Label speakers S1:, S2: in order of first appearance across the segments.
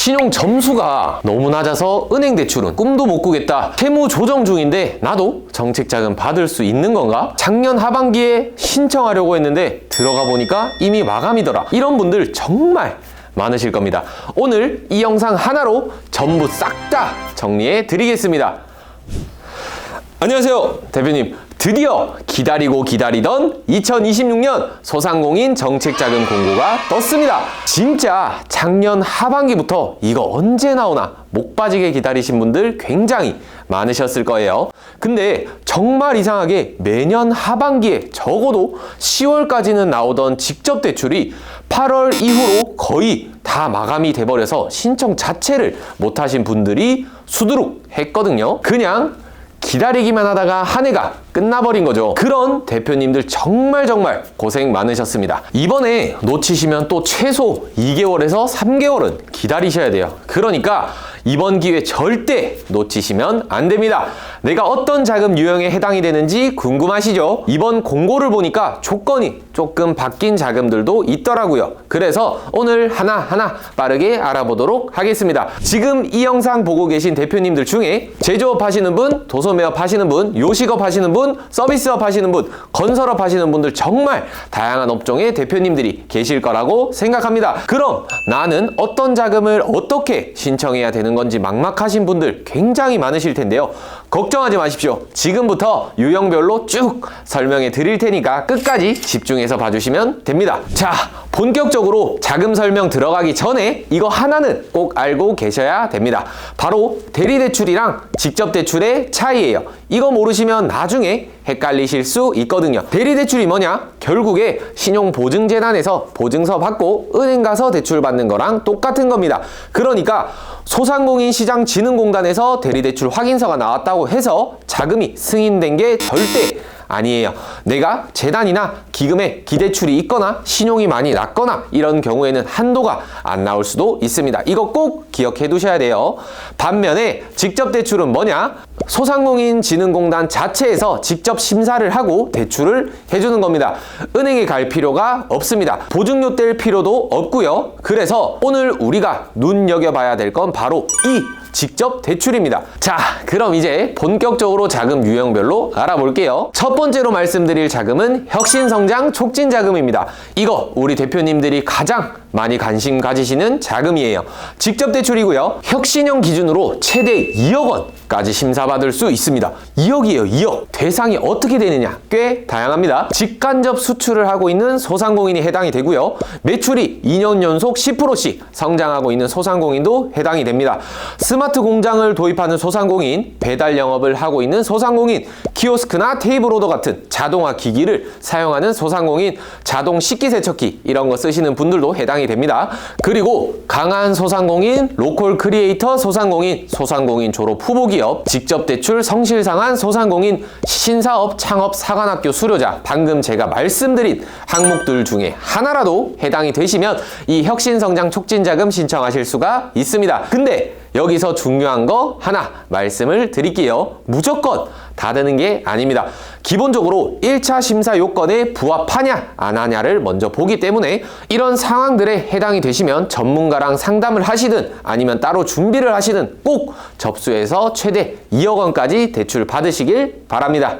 S1: 신용 점수가 너무 낮아서 은행 대출은 꿈도 못 꾸겠다. 채무 조정 중인데 나도 정책자금 받을 수 있는 건가? 작년 하반기에 신청하려고 했는데 들어가 보니까 이미 마감이더라. 이런 분들 정말 많으실 겁니다. 오늘 이 영상 하나로 전부 싹 다 정리해 드리겠습니다. 안녕하세요, 대표님. 드디어 기다리고 기다리던 2026년 소상공인 정책자금 공고가 떴습니다. 진짜 작년 하반기부터 이거 언제 나오나 목 빠지게 기다리신 분들 굉장히 많으셨을 거예요. 근데 정말 이상하게 매년 하반기에 적어도 10월까지는 나오던 직접 대출이 8월 이후로 거의 다 마감이 돼버려서 신청 자체를 못하신 분들이 수두룩 했거든요. 그냥 기다리기만 하다가 한 해가 끝나버린 거죠. 그런 대표님들 정말 고생 많으셨습니다. 이번에 놓치시면 또 최소 2개월에서 3개월은 기다리셔야 돼요. 그러니까 이번 기회 절대 놓치시면 안 됩니다. 내가 어떤 자금 유형에 해당이 되는지 궁금하시죠? 이번 공고를 보니까 조건이 조금 바뀐 자금들도 있더라고요. 그래서 오늘 하나하나 빠르게 알아보도록 하겠습니다. 지금 이 영상 보고 계신 대표님들 중에 제조업 하시는 분, 도소매업 하시는 분, 요식업 하시는 분, 서비스업 하시는 분, 건설업 하시는 분들 정말 다양한 업종의 대표님들이 계실 거라고 생각합니다. 그럼 나는 어떤 자금을 어떻게 신청해야 되는 건지 막막하신 분들 굉장히 많으실 텐데요. 걱정하지 마십시오. 지금부터 유형별로 쭉 설명해 드릴 테니까 끝까지 집중해서 봐주시면 됩니다. 자, 본격적으로 자금 설명 들어가기 전에 이거 하나는 꼭 알고 계셔야 됩니다. 바로 대리대출이랑 직접대출의 차이예요. 이거 모르시면 나중에 헷갈리실 수 있거든요. 대리대출이 뭐냐? 결국에 신용보증재단에서 보증서 받고 은행 가서 대출 받는 거랑 똑같은 겁니다. 그러니까 소상공인시장진흥공단에서 대리대출 확인서가 나왔다고 해서 자금이 승인된 게 절대 아니에요. 내가 재단이나 기금에 기대출이 있거나 신용이 많이 낮거나 이런 경우에는 한도가 안 나올 수도 있습니다. 이거 꼭 기억해 두셔야 돼요. 반면에 직접대출은 뭐냐? 소상공인진흥공단 자체에서 직접 심사를 하고 대출을 해주는 겁니다. 은행에 갈 필요가 없습니다. 보증료 뗄 필요도 없고요. 그래서 오늘 우리가 눈여겨봐야 될 건 바로 이 직접 대출입니다. 자, 그럼 이제 본격적으로 자금 유형별로 알아볼게요. 첫 번째로 말씀드릴 자금은 혁신성장 촉진자금입니다. 이거 우리 대표님들이 가장 많이 관심 가지시는 자금이에요. 직접 대출이고요. 혁신형 기준으로 최대 2억 원까지 심사받을 수 있습니다. 2억이에요, 2억. 대상이 어떻게 되느냐? 꽤 다양합니다. 직간접 수출을 하고 있는 소상공인이 해당이 되고요. 매출이 2년 연속 10%씩 성장하고 있는 소상공인도 해당이 됩니다. 스마트 공장을 도입하는 소상공인, 배달 영업을 하고 있는 소상공인, 키오스크나 테이블 오더 같은 자동화 기기를 사용하는 소상공인, 자동 식기세척기 이런 거 쓰시는 분들도 해당이 됩니다. 그리고 강한 소상공인, 로컬 크리에이터 소상공인, 소상공인 졸업 후보 기업, 직접 대출 성실상한 소상공인, 신사업, 창업, 사관학교 수료자, 방금 제가 말씀드린 항목들 중에 하나라도 해당이 되시면 이 혁신성장 촉진자금 신청하실 수가 있습니다. 근데 여기서 중요한 거 하나 말씀을 드릴게요. 무조건 다 되는 게 아닙니다. 기본적으로 1차 심사 요건에 부합하냐 안 하냐를 먼저 보기 때문에 이런 상황들에 해당이 되시면 전문가랑 상담을 하시든 아니면 따로 준비를 하시든 꼭 접수해서 최대 2억 원까지 대출 받으시길 바랍니다.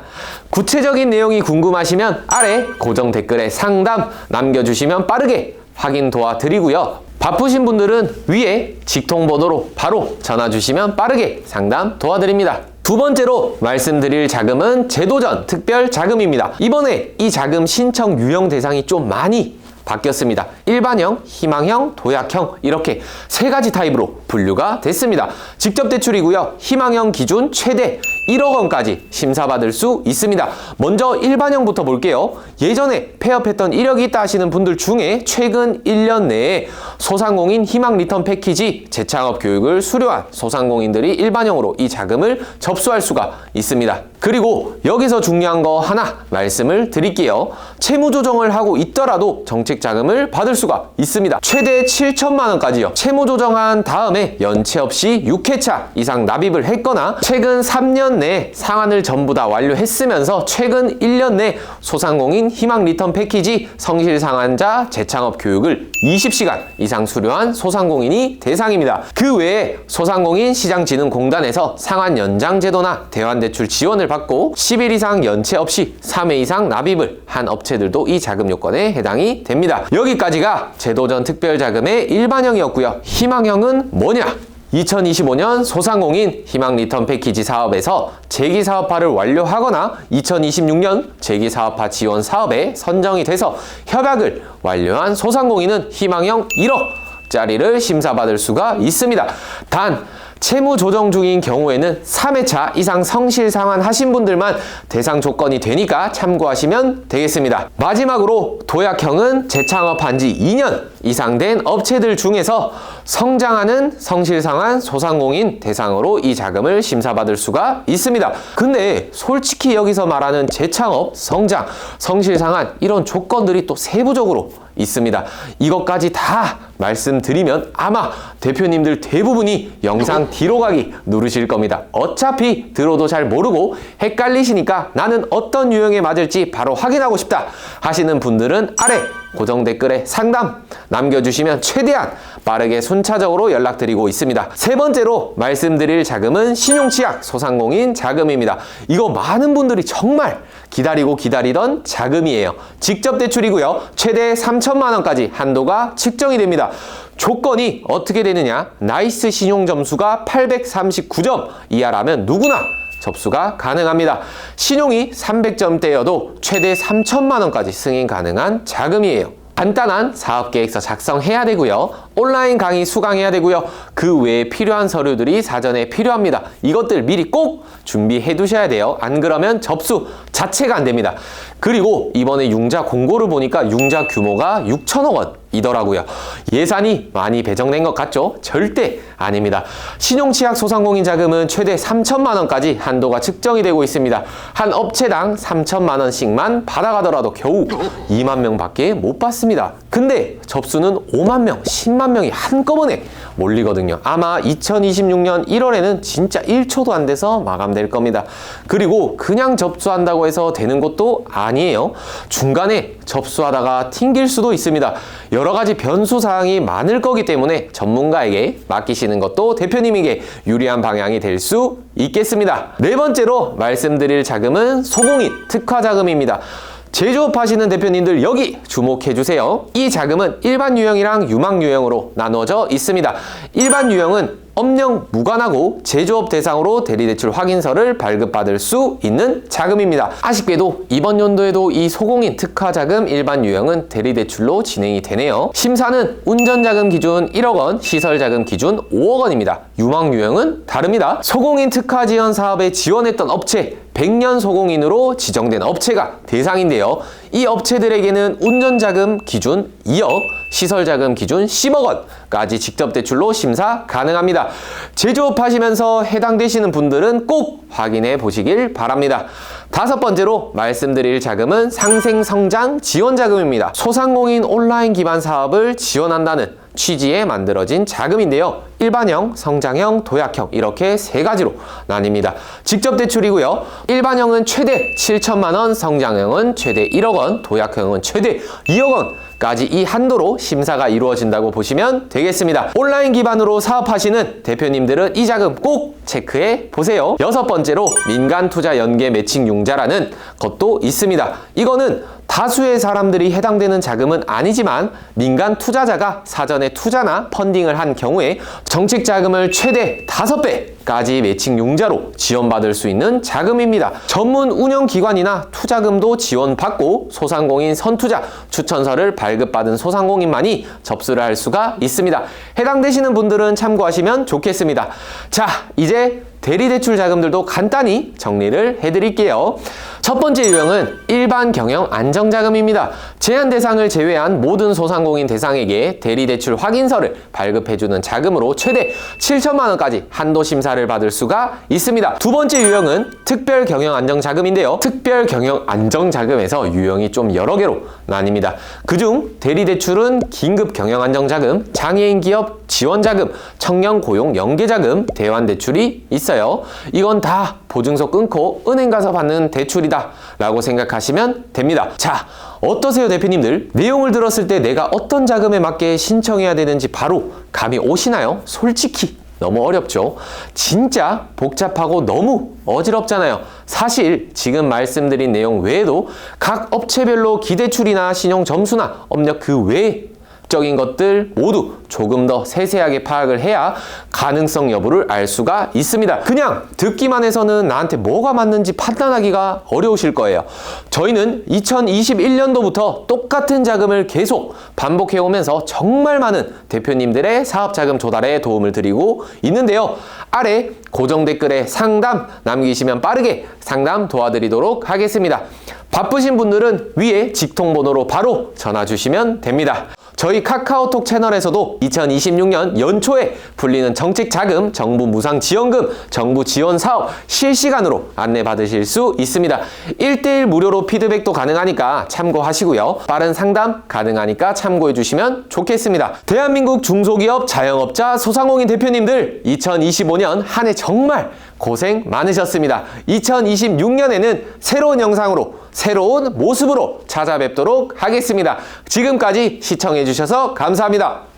S1: 구체적인 내용이 궁금하시면 아래 고정 댓글에 상담 남겨주시면 빠르게 확인 도와드리고요. 바쁘신 분들은 위에 직통번호로 바로 전화 주시면 빠르게 상담 도와드립니다. 두 번째로 말씀드릴 자금은 제도전 특별 자금입니다. 이번에 이 자금 신청 유형 대상이 좀 많이 바뀌었습니다. 일반형, 희망형, 도약형 이렇게 세 가지 타입으로 분류가 됐습니다. 직접 대출이고요. 희망형 기준 최대 1억 원까지 심사받을 수 있습니다. 먼저 일반형부터 볼게요. 예전에 폐업했던 이력이 있다 하시는 분들 중에 최근 1년 내에 소상공인 희망 리턴 패키지 재창업 교육을 수료한 소상공인들이 일반형으로 이 자금을 접수할 수가 있습니다. 그리고 여기서 중요한 거 하나 말씀을 드릴게요. 채무 조정을 하고 있더라도 정책 자금을 받을 수가 있습니다. 최대 7천만 원까지요. 채무 조정한 다음에 연체 없이 6회차 이상 납입을 했거나 최근 3년 1년 내 상환을 전부 다 완료했으면서 최근 1년 내 소상공인 희망 리턴 패키지 성실 상환자 재창업 교육을 20시간 이상 수료한 소상공인이 대상입니다. 그 외에 소상공인 시장진흥공단에서 상환 연장 제도나 대환대출 지원을 받고 10일 이상 연체 없이 3회 이상 납입을 한 업체들도 이 자금 요건에 해당이 됩니다. 여기까지가 제도전 특별자금의 일반형이었고요. 희망형은 뭐냐? 2025년 소상공인 희망 리턴 패키지 사업에서 재기사업화를 완료하거나 2026년 재기사업화 지원 사업에 선정이 돼서 협약을 완료한 소상공인은 희망형 1억짜리를 심사받을 수가 있습니다. 단 채무 조정 중인 경우에는 3회차 이상 성실 상환하신 분들만 대상 조건이 되니까 참고하시면 되겠습니다. 마지막으로 도약형은 재창업한 지 2년 이상 된 업체들 중에서 성장하는 성실 상환 소상공인 대상으로 이 자금을 심사받을 수가 있습니다. 근데 솔직히 여기서 말하는 재창업, 성장, 성실 상환 이런 조건들이 또 세부적으로 있습니다. 이것까지 다 말씀드리면 아마 대표님들 대부분이 영상 뒤로 가기 누르실 겁니다. 어차피 들어도 잘 모르고 헷갈리시니까 나는 어떤 유형에 맞을지 바로 확인하고 싶다 하시는 분들은 아래 고정 댓글에 상담 남겨주시면 최대한 빠르게 순차적으로 연락드리고 있습니다. 세 번째로 말씀드릴 자금은 신용취약 소상공인 자금입니다. 이거 많은 분들이 정말 기다리고 기다리던 자금이에요. 직접 대출이고요. 최대 3천만 원까지 한도가 측정이 됩니다. 조건이 어떻게 되느냐? 나이스 신용 점수가 839점 이하라면 누구나 접수가 가능합니다. 신용이 300점대여도 최대 3천만 원까지 승인 가능한 자금이에요. 간단한 사업계획서 작성해야 되고요. 온라인 강의 수강해야 되고요. 그 외에 필요한 서류들이 사전에 필요합니다. 이것들 미리 꼭 준비해 두셔야 돼요. 안 그러면 접수 자체가 안 됩니다. 그리고 이번에 융자 공고를 보니까 융자 규모가 6천억 원이더라고요. 예산이 많이 배정된 것 같죠? 절대 아닙니다. 신용취약 소상공인 자금은 최대 3천만 원까지 한도가 측정이 되고 있습니다. 한 업체당 3천만 원씩만 받아가더라도 겨우 2만 명밖에 못 받습니다. 근데 접수는 5만 명, 10만 명이 한꺼번에 몰리거든요. 아마 2026년 1월에는 진짜 1초도 안 돼서 마감될 겁니다. 그리고 그냥 접수한다고 해서 되는 것도 아니에요. 중간에 접수하다가 튕길 수도 있습니다. 여러 가지 변수 사항이 많을 거기 때문에 전문가에게 맡기시는 것도 대표님에게 유리한 방향이 될 수 있겠습니다. 네 번째로 말씀드릴 자금은 소공인 특화 자금입니다. 제조업 하시는 대표님들 여기 주목해 주세요. 이 자금은 일반 유형이랑 유망 유형으로 나눠져 있습니다. 일반 유형은 업령 무관하고 제조업 대상으로 대리대출 확인서를 발급받을 수 있는 자금입니다. 아쉽게도 이번 연도에도 이 소공인 특화자금 일반 유형은 대리대출로 진행이 되네요. 심사는 운전자금 기준 1억 원, 시설자금 기준 5억 원입니다. 유망 유형은 다릅니다. 소공인 특화 지원 사업에 지원했던 업체 100년 소공인으로 지정된 업체가 대상인데요. 이 업체들에게는 운전자금 기준 2억, 시설자금 기준 10억 원까지 직접 대출로 심사 가능합니다. 제조업 하시면서 해당되시는 분들은 꼭 확인해 보시길 바랍니다. 다섯 번째로 말씀드릴 자금은 상생성장 지원자금입니다. 소상공인 온라인 기반 사업을 지원한다는 취지에 만들어진 자금인데요. 일반형, 성장형, 도약형 이렇게 세 가지로 나뉩니다. 직접 대출이고요. 일반형은 최대 7천만 원, 성장형은 최대 1억 원, 도약형은 최대 2억 원까지 이 한도로 심사가 이루어진다고 보시면 되겠습니다. 온라인 기반으로 사업하시는 대표님들은 이 자금 꼭 체크해 보세요. 여섯 번째로 민간 투자 연계 매칭 융자라는 것도 있습니다. 이거는 다수의 사람들이 해당되는 자금은 아니지만 민간 투자자가 사전에 투자나 펀딩을 한 경우에 정책 자금을 최대 5배까지 매칭 융자로 지원받을 수 있는 자금입니다. 전문 운영기관이나 투자금도 지원받고 소상공인 선투자 추천서를 발급받은 소상공인만이 접수를 할 수가 있습니다. 해당되시는 분들은 참고하시면 좋겠습니다. 자, 이제 대리대출 자금들도 간단히 정리를 해드릴게요. 첫 번째 유형은 일반 경영 안정자금입니다. 제한 대상을 제외한 모든 소상공인 대상에게 대리대출 확인서를 발급해주는 자금으로 최대 7천만 원까지 한도 심사를 받을 수가 있습니다. 두 번째 유형은 특별 경영 안정자금인데요. 특별 경영 안정자금에서 유형이 좀 여러 개로 나뉩니다. 그중 대리대출은 긴급 경영 안정자금, 장애인 기업 지원자금, 청년고용연계자금, 대환대출이 있어요. 이건 다 보증서 끊고 은행 가서 받는 대출이다 라고 생각하시면 됩니다. 자, 어떠세요 대표님들? 내용을 들었을 때 내가 어떤 자금에 맞게 신청해야 되는지 바로 감이 오시나요? 솔직히 너무 어렵죠? 진짜 복잡하고 너무 어지럽잖아요. 사실 지금 말씀드린 내용 외에도 각 업체별로 기대출이나 신용 점수나 업력 그 외에 적인 것들 모두 조금 더 세세하게 파악을 해야 가능성 여부를 알 수가 있습니다. 그냥 듣기만 해서는 나한테 뭐가 맞는지 판단하기가 어려우실 거예요. 저희는 2021년도부터 똑같은 자금을 계속 반복해 오면서 정말 많은 대표님들의 사업자금 조달에 도움을 드리고 있는데요. 아래 고정 댓글에 상담 남기시면 빠르게 상담 도와드리도록 하겠습니다. 바쁘신 분들은 위에 직통번호로 바로 전화 주시면 됩니다. 저희 카카오톡 채널에서도 2026년 연초에 풀리는 정책자금, 정부 무상지원금, 정부 지원사업 실시간으로 안내받으실 수 있습니다. 1:1 무료로 피드백도 가능하니까 참고하시고요. 빠른 상담 가능하니까 참고해 주시면 좋겠습니다. 대한민국 중소기업, 자영업자, 소상공인 대표님들 2025년 한 해 정말 고생 많으셨습니다. 2026년에는 새로운 영상으로 새로운 모습으로 찾아뵙도록 하겠습니다. 지금까지 시청해 주셔서 감사합니다.